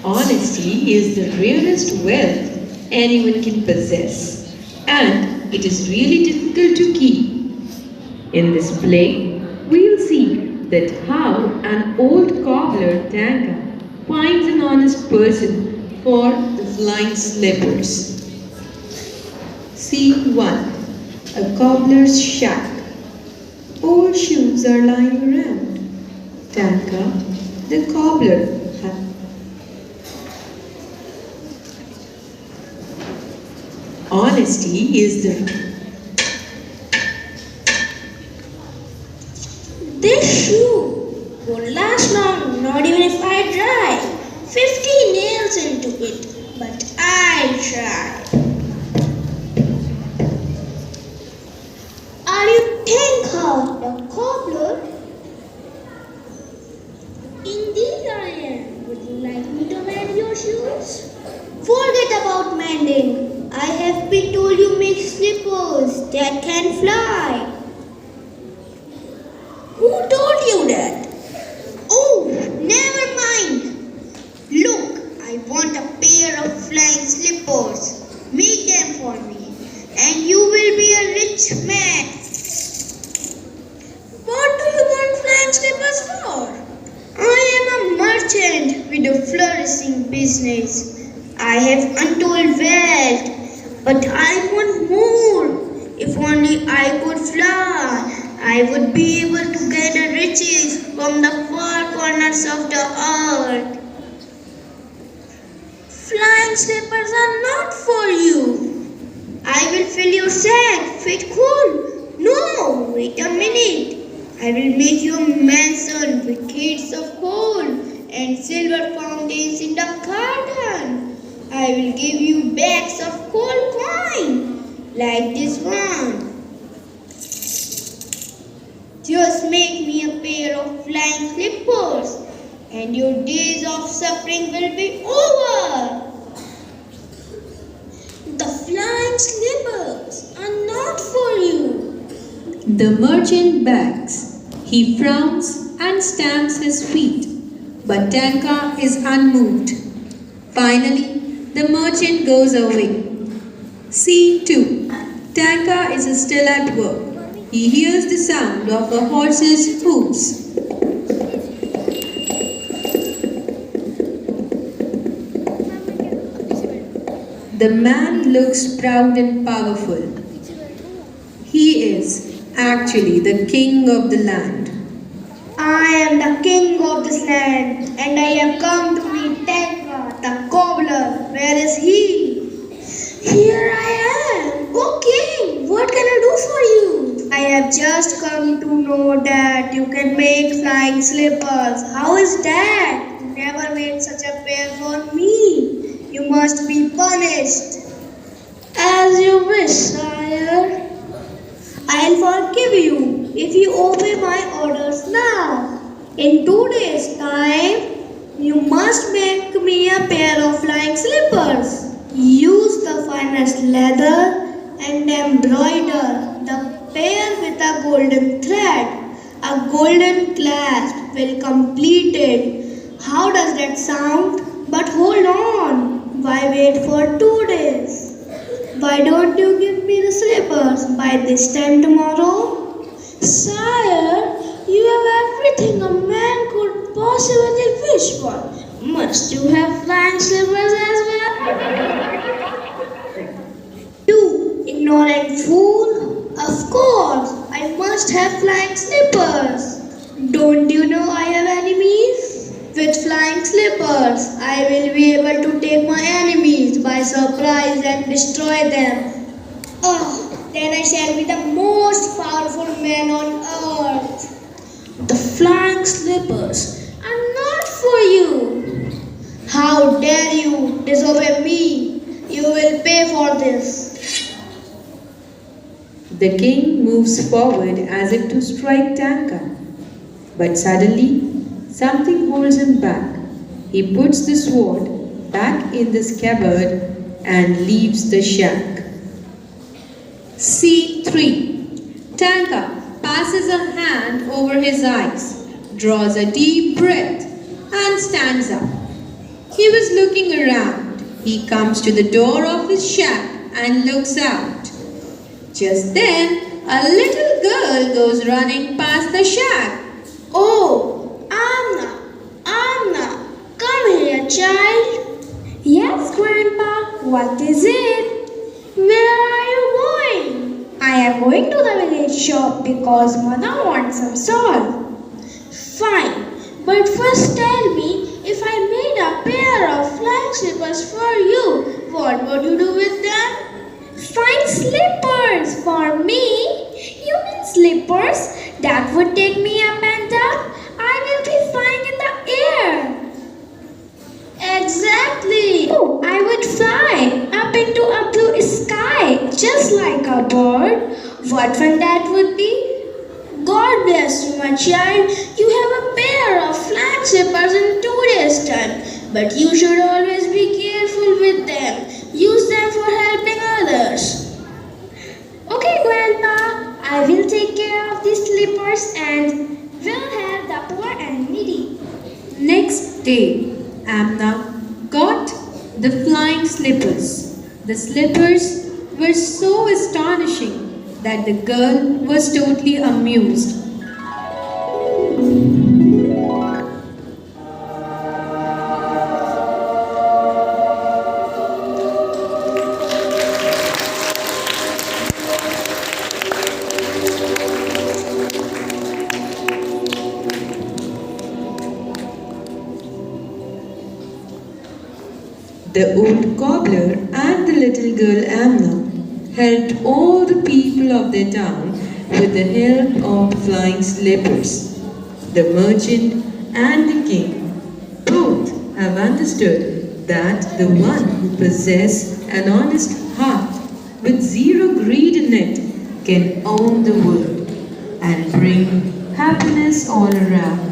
Honesty is the rarest wealth anyone can possess, and it is really difficult to keep. In this play, we'll see that how an old cobbler Tanka finds an honest person for the flying slippers. Scene 1. A cobbler's shack. Old shoes are lying around. Tanka, the cobbler, honesty is the This shoe won't last long, not even if I try. 50 nails into it, but I'll try. Are you think how the cobbler? Indeed I am. Would you like me to mend your shoes? Forget about mending. I have been told you make slippers that can fly. Who told you that? Oh, never mind. Look, I want a pair of flying slippers. Make them for me, and you will be a rich man. What do you want flying slippers for? I am a merchant with a flourishing business. I have untold wealth, but I want more. If only I could fly, I would be able to gather riches from the far corners of the earth. Flying slippers are not for you. I will fill your sack with coal. No, wait a minute. I will make you a mansion with gates of coal and silver fountains in the garden. I will give you bags of coal coin like this one. Just make me a pair of flying slippers and your days of suffering will be over. The flying slippers are not for you. The merchant begs. He frowns and stamps his feet, but Tanka is unmoved. Finally, the merchant goes away. Scene 2. Tanka is still at work. He hears the sound of a horse's hoofs. The man looks proud and powerful. He is actually the king of the land. I am the king of this land and I have come to meet Tenka, the cobbler. Where is he? Here I am. Okay, what can I do for you? I have just come to know that you can make flying slippers. How is that? You never made such a pair for me. You must be punished. As you wish, sire. I'll forgive you if you obey my orders now. In 2 days' time, you must make me a pair of flying slippers. Use the finest leather and embroider the pair with a golden thread. A golden clasp will complete it. How does that sound? But hold on. Why wait for 2 days? Why don't you give me the slippers by this time tomorrow? Sire, you have everything a man could possibly wish for. Must you have flying slippers as well? You ignorant fool! Of course, I must have flying slippers. Don't you know I have enemies? With flying slippers, I will be able to take my enemies by surprise and destroy them. Oh, then I shall be the most powerful man on earth. The flying slippers are not for you. How dare you disobey me? You will pay for this. The king moves forward as if to strike Tanka, but suddenly something holds him back. He puts the sword back in the scabbard and leaves the shack. Scene 3. Tanka passes a hand over his eyes, draws a deep breath, and stands up. He was looking around. He comes to the door of his shack and looks out. Just then, a little girl goes running past the shack. Oh, Amna, come here, child. Yes, Grandpa, what is it? Where are you going? I am going to the village shop because Mother wants some salt. Fine, but first tell me, if I made a pair of flying slippers for you, what would you do with them? Fine slippers for me? You mean slippers that would take me up and down? I will be flying in the air. Exactly. Oh, I would fly up into a blue sky just like a bird. What fun that would be! God bless you, my child. You have a pair of flying slippers in 2 days' time. But you should always be careful with them. Use them for helping others. Okay, Grandpa, I will take care of these slippers and will help the poor and needy. Next day, Amna got the flying slippers. The slippers were so astonishing that the girl was totally amused. The old cobbler and the little girl Amna helped all the people of their town with the help of the flying slippers. The merchant and the king both have understood that the one who possesses an honest heart with zero greed in it can own the world and bring happiness all around.